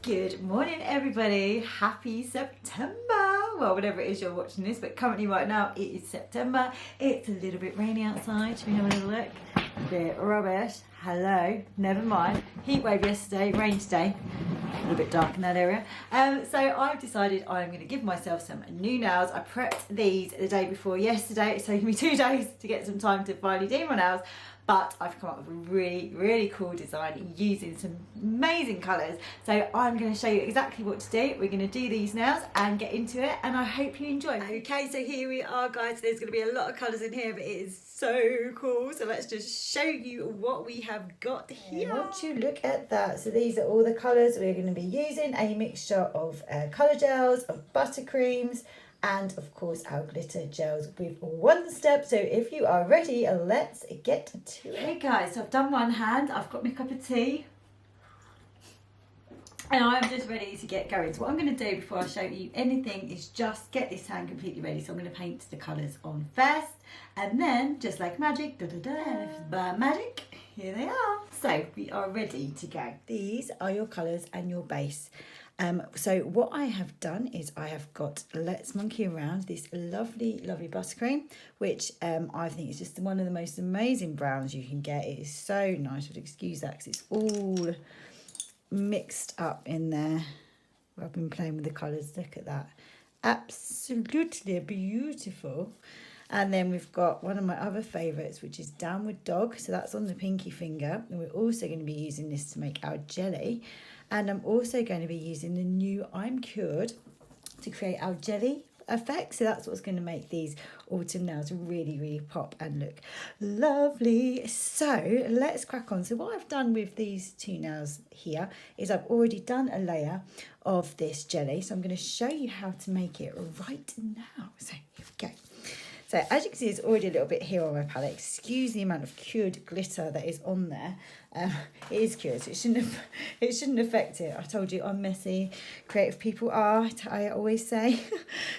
Good morning everybody, happy September. Well, whatever it is you're watching this, but currently right now it is September. It's a little bit rainy outside. Should we have a little look? A bit rubbish. Hello, never mind. Heat wave yesterday, rain today. A little bit dark in that area. So I've decided I'm going to give myself some new nails. I prepped these the day before yesterday. It's taken me 2 days to get some time to finally do my nails. But I've come up with a really cool design using some amazing colours. So I'm going to show you exactly what to do. We're going to do these nails and get into it, and I hope you enjoy. Okay, so here we are, guys. There's going to be a lot of colours in here, but it is so cool. So let's just show you what we have got here. Once you look at that, so these are all the colours we're going to be using. A mixture of colour gels, of buttercreams, and of course our glitter gels with one step. So if you are ready, let's get to it. Hey guys, so I've done one hand, I've got my cup of tea, and I'm just ready to get going. So what I'm going to do before I show you anything is just get this hand completely ready. So I'm going to paint the colours on first, and then just like magic, by magic, here they are. So we are ready to go. These are your colours and your base. So what I have done is I have got Let's Monkey Around, this lovely buttercream, which I think is just one of the most amazing browns you can get. It is so nice. Would excuse that because it's all mixed up in there. I've been playing with the colours. Look at that. Absolutely beautiful. And then we've got one of my other favourites, which is Downward Dog. So that's on the pinky finger. And we're also going to be using this to make our jelly. And I'm also going to be using the new I'm Cured to create our jelly effect. So that's what's going to make these autumn nails really pop and look lovely. So let's crack on. So what I've done with these 2 nails here is I've already done a layer of this jelly. So I'm going to show you how to make it right now. So here we go. So as you can see, it's already a little bit here on my palette. Excuse the amount of cured glitter that is on there. It is cured, so it shouldn't affect it. I told you I'm messy. Creative people are, I always say.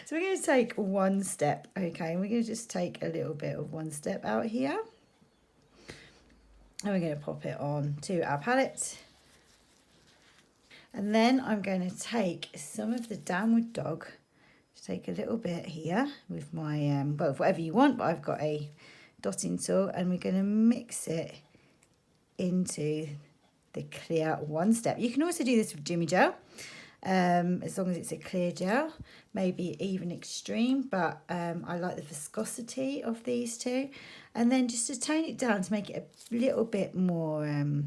So we're going to take one step, okay? And we're going to just take a little bit of one step out here. And we're going to pop it on to our palette. And then I'm going to take some of the Downward Dog. Take a little bit here with my, well, whatever you want, but I've got a dotting tool, and we're going to mix it into the clear one step. You can also do this with Jimmy Gel, as long as it's a clear gel, maybe even extreme, but I like the viscosity of these two. And then just to tone it down to make it a little bit more of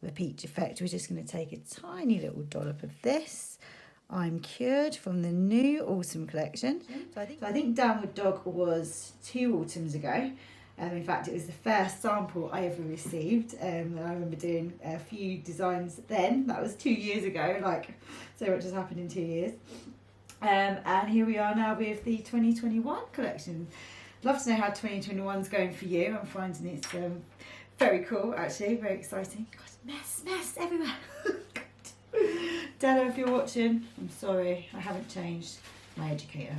a peach effect, we're just going to take a tiny little dollop of this I'm Cured from the new autumn collection. So I think Downward Dog was 2 autumns ago. In fact, it was the first sample I ever received. I remember doing a few designs then. That was 2 years ago. Like, so much has happened in 2 years. And here we are now with the 2021 collection. Love to know how 2021 is going for you. I'm finding it's very cool, actually, very exciting. God, mess everywhere. Della, if you're watching, I'm sorry, I haven't changed my educator.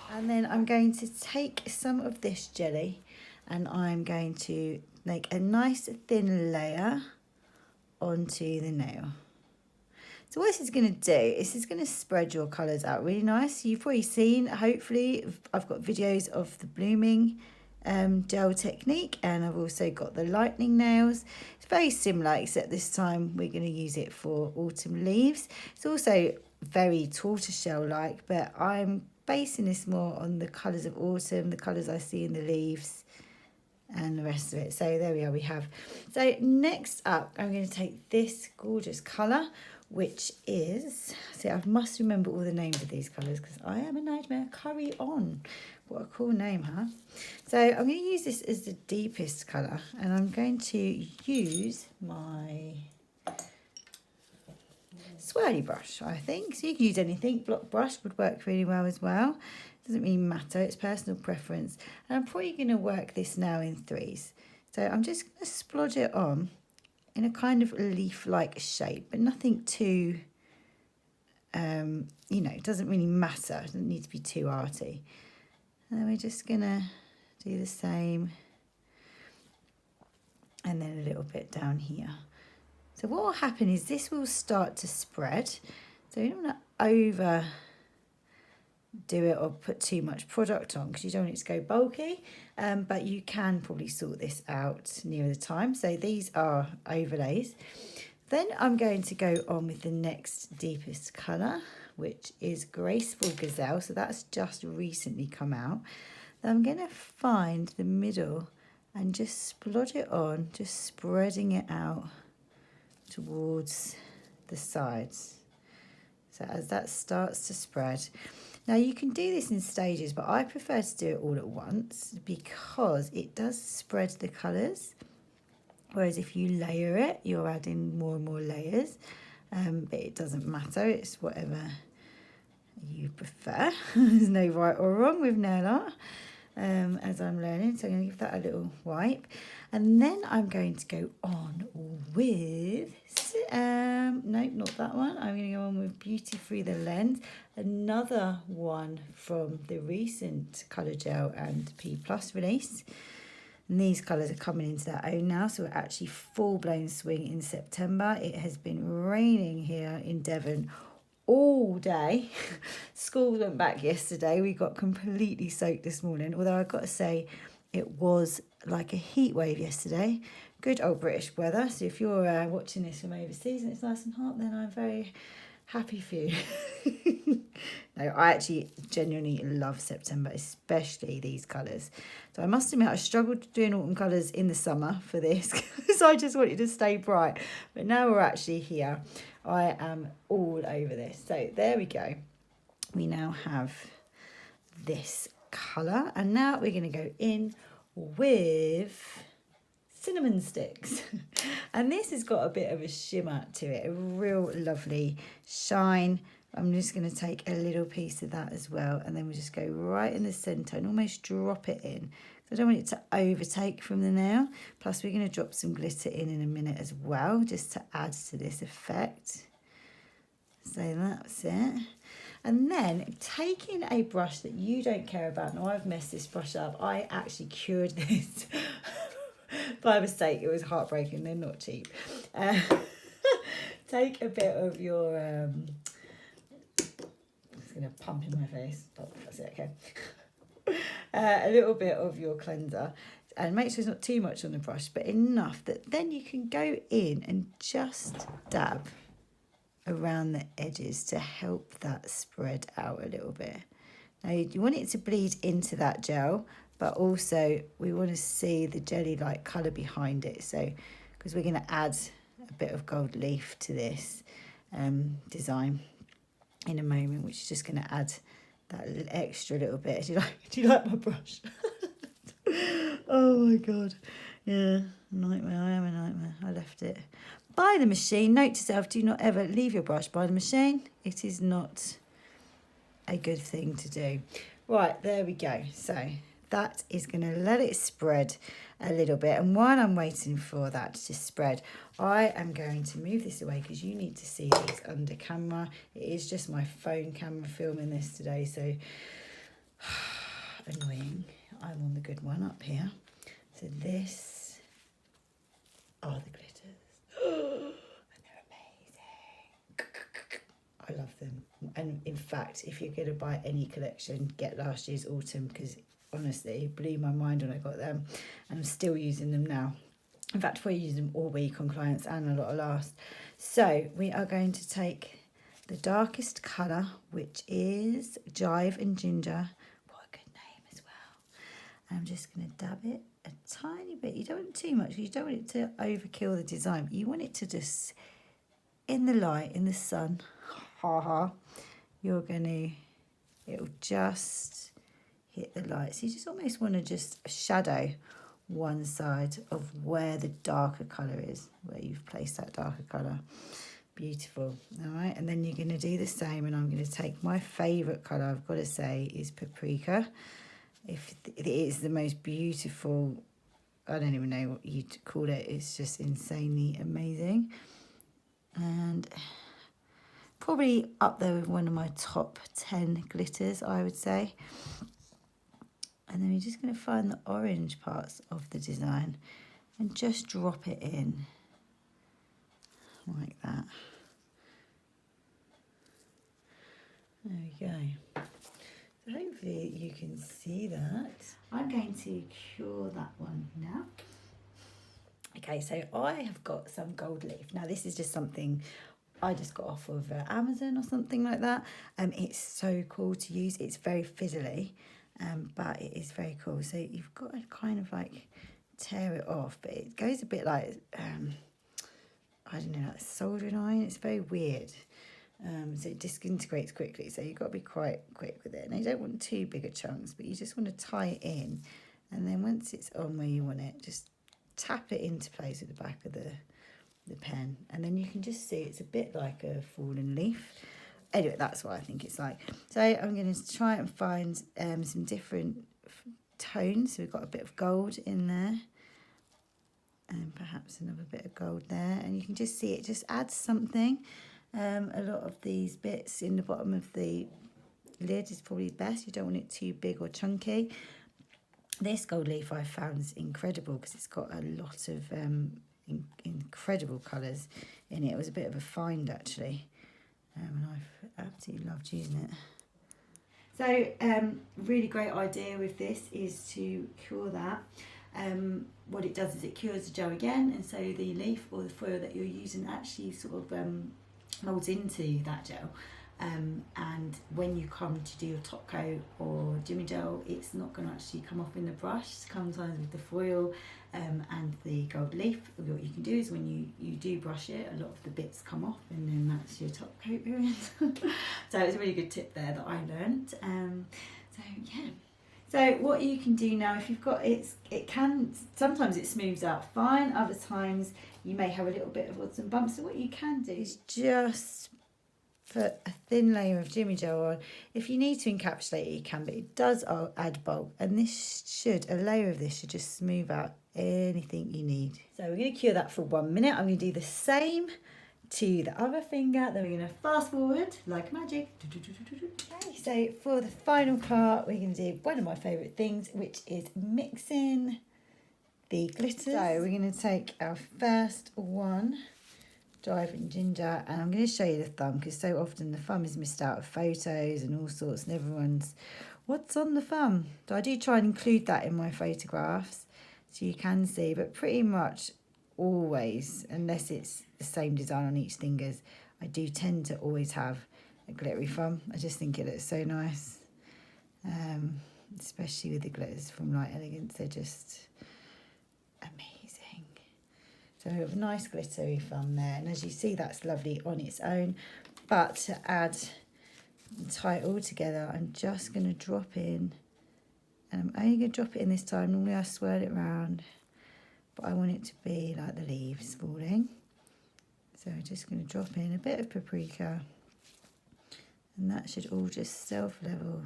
And then I'm going to take some of this jelly and I'm going to make a nice thin layer onto the nail. So what this is going to do is it's going to spread your colours out really nice. You've probably seen, hopefully, I've got videos of the blooming gel technique, and I've also got the lightning nails. It's very similar, except this time we're going to use it for autumn leaves. It's also very tortoiseshell like, but I'm basing this more on the colours of autumn, the colours I see in the leaves and the rest of it. So there we are, we have. So next up, I'm going to take this gorgeous colour, which is, see, I must remember all the names of these colours because I am a nightmare. Curry On. What a cool name, huh? So I'm going to use this as the deepest colour, and I'm going to use my swirly brush, I think. So you can use anything. Block brush would work really well as well. Doesn't really matter, it's personal preference. And I'm probably going to work this now in 3s. So I'm just going to splodge it on in a kind of leaf-like shape, but nothing too, you know, it doesn't really matter. It doesn't need to be too arty. And then we're just going to do the same, and then a little bit down here. So what will happen is this will start to spread. So you don't want to overdo it or put too much product on because you don't want it to go bulky, but you can probably sort this out near the time. So these are overlays. Then I'm going to go on with the next deepest colour, which is Graceful Gazelle. So that's just recently come out. Then I'm going to find the middle and just splodge it on, just spreading it out towards the sides. So as that starts to spread. Now you can do this in stages, but I prefer to do it all at once because it does spread the colours. Whereas if you layer it, you're adding more and more layers. But it doesn't matter, it's whatever you prefer. There's no right or wrong with nail art, as I'm learning. So I'm going to give that a little wipe. And then I'm going to go on with, no, not that one. I'm going to go on with Beauty Through the Lens. Another one from the recent Colour Gel and P Plus release. And these colours are coming into their own now, so we're actually full-blown swing in September. It has been raining here in Devon all day. School went back yesterday. We got completely soaked this morning, although I've got to say it was like a heat wave yesterday. Good old British weather. So if you're watching this from overseas and it's nice and hot, then I'm very happy for you. No, I actually genuinely love September, especially these colours. So I must admit I struggled doing autumn colours in the summer for this because I just wanted to stay bright. But now we're actually here. I am all over this. So there we go. We now have this colour. And now we're going to go in with cinnamon sticks. And this has got a bit of a shimmer to it, a real lovely shine. I'm just going to take a little piece of that as well, and then we'll just go right in the centre and almost drop it in. I don't want it to overtake from the nail. Plus we're going to drop some glitter in a minute as well, just to add to this effect. So that's it. And then taking a brush that you don't care about. Now I've messed this brush up. I actually cured this by mistake. It was heartbreaking. They're not cheap. Take a bit of your... it's going to pump in my face. Oh, that's it, okay. A little bit of your cleanser. And make sure it's not too much on the brush, but enough that then you can go in and just dab around the edges to help that spread out a little bit. Now you want it to bleed into that gel, but also we want to see the jelly-like colour behind it. So, because we're going to add a bit of gold leaf to this design in a moment, which is just going to add that extra little bit. Do you like my brush? Oh my God. Yeah, nightmare. I am a nightmare. I left it by the machine. Note to self, do not ever leave your brush by the machine. It is not a good thing to do. Right, there we go. So that is going to let it spread a little bit. And while I'm waiting for that to spread, I am going to move this away because you need to see these under camera. It is just my phone camera filming this today, so annoying. I'm on the good one up here. So this are the glitters. And they're amazing. I love them. And in fact, if you're going to buy any collection, get last year's autumn, because honestly, it blew my mind when I got them. And I'm still using them now. In fact, we use them all week on clients and a lot of last. So we are going to take the darkest colour, which is Jive and Ginger. What a good name as well. I'm just going to dab it a tiny bit. You don't want too much. You don't want it to overkill the design. You want it to just, in the light, in the sun, you're going to, it'll just hit the light. So you just almost want to just shadow one side of where the darker colour is, where you've placed that darker colour. Beautiful. All right, and then you're going to do the same, and I'm going to take my favourite colour, I've got to say, is Paprika. If it is the most beautiful, I don't even know what you'd call it, it's just insanely amazing. And probably up there with one of my top 10 glitters, I would say. And then we're just going to find the orange parts of the design and just drop it in. like that. There we go. So hopefully you can see that. I'm going to cure that one now. Okay, so I have got some gold leaf. Now this is just something I just got off of Amazon or something like that. It's so cool to use. It's very fiddly, but it is very cool. So you've got to kind of like tear it off, but it goes a bit like, I don't know, like soldering iron. It's very weird. So it disintegrates quickly, so you've got to be quite quick with it. And you don't want too big a chunks, but you just want to tie it in, and then once it's on where you want it, just tap it into place at the back of the pen, and then you can just see it's a bit like a fallen leaf. Anyway, that's what I think it's like. So I'm going to try and find some different tones. So we've got a bit of gold in there, and perhaps another bit of gold there, and you can just see it just adds something. A lot of these bits in the bottom of the lid is probably best. You don't want it too big or chunky. This gold leaf I found is incredible because it's got a lot of incredible colours in it. It was a bit of a find actually, and I've absolutely loved using it. So really great idea with this is to cure that. What it does is it cures the gel again, and so the leaf or the foil that you're using actually sort of molds into that gel, and when you come to do your top coat or Jimmy gel, it's not going to actually come off in the brush. Sometimes with the foil and the gold leaf, what you can do is when you do brush it, a lot of the bits come off, and then that's your top coat period. So it's a really good tip there that I learned. So yeah. So what you can do now, if you've got it can, sometimes it smooths out fine, other times you may have a little bit of odds and bumps. So what you can do is just put a thin layer of Jimmy gel on. If you need to encapsulate it, you can, but it does add bulk, and a layer of this should just smooth out anything you need. So we're going to cure that for 1 minute. I'm going to do the same to the other finger, then we're going to fast forward like magic. Okay, so for the final part, we're going to do one of my favourite things, which is mixing the glitters. So we're going to take our first one, Driving Ginger, and I'm going to show you the thumb, because so often the thumb is missed out of photos and all sorts, and everyone's, what's on the thumb? So I do try and include that in my photographs so you can see, but pretty much always, unless it's the same design on each fingers, I do tend to always have a glittery thumb. I just think it looks so nice, especially with the glitters from Light Elegance. They're just amazing. So we have a nice glittery thumb there, and as you see, that's lovely on its own. But to add and tie it all together, I'm just going to drop in, and I'm only going to drop it in this time. Normally I swirl it around, but I want it to be like the leaves falling. So I'm just going to drop in a bit of paprika, and that should all just self-level.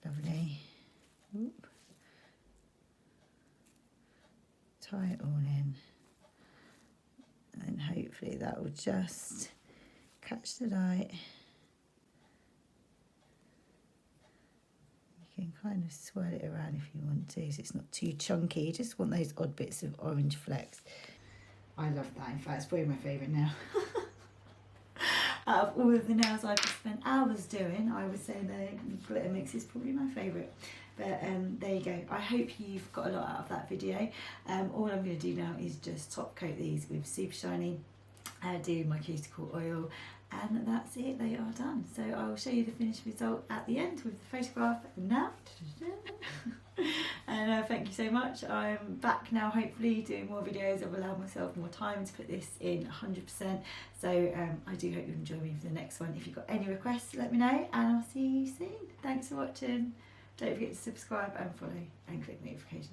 Lovely. Oop. Tie it all in, and hopefully that will just catch the light. You can kind of swirl it around if you want to, so it's not too chunky. You just want those odd bits of orange flecks. I love that. In fact, it's probably my favourite nail. Out of all of the nails I've just spent hours doing, I would say the glitter mix is probably my favourite. But there you go. I hope you've got a lot out of that video. All I'm going to do now is just top coat these with Super Shiny, do my cuticle oil, and that's it. They are done. So I will show you the finished result at the end with the photograph now. And thank you so much. I'm back now, hopefully doing more videos. I've allowed myself more time to put this in 100%. So I do hope you enjoy me for the next one. If you've got any requests, let me know, and I'll see you soon. Thanks for watching. Don't forget to subscribe and follow and click notifications.